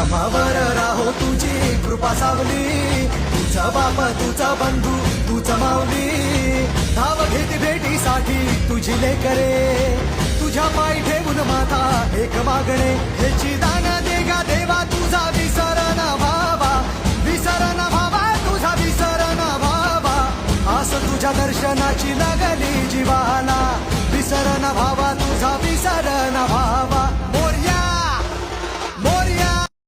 आम्हावर राहो तुझी कृपा सावली, तुझा बाप तुझा बंधू तुझा माऊली, धाव घेती भेटीसाठी तुझी लेकरे, तुझ्या पायी ठेवून माथा एक मागणे, ह्याची दान दे गा देवा तुझा विसर न व्हावा, विसर न व्हावा तुझा विसर न व्हावा, आस तुझ्या दर्शनाची लागली जीवाला, विसर न व्हावा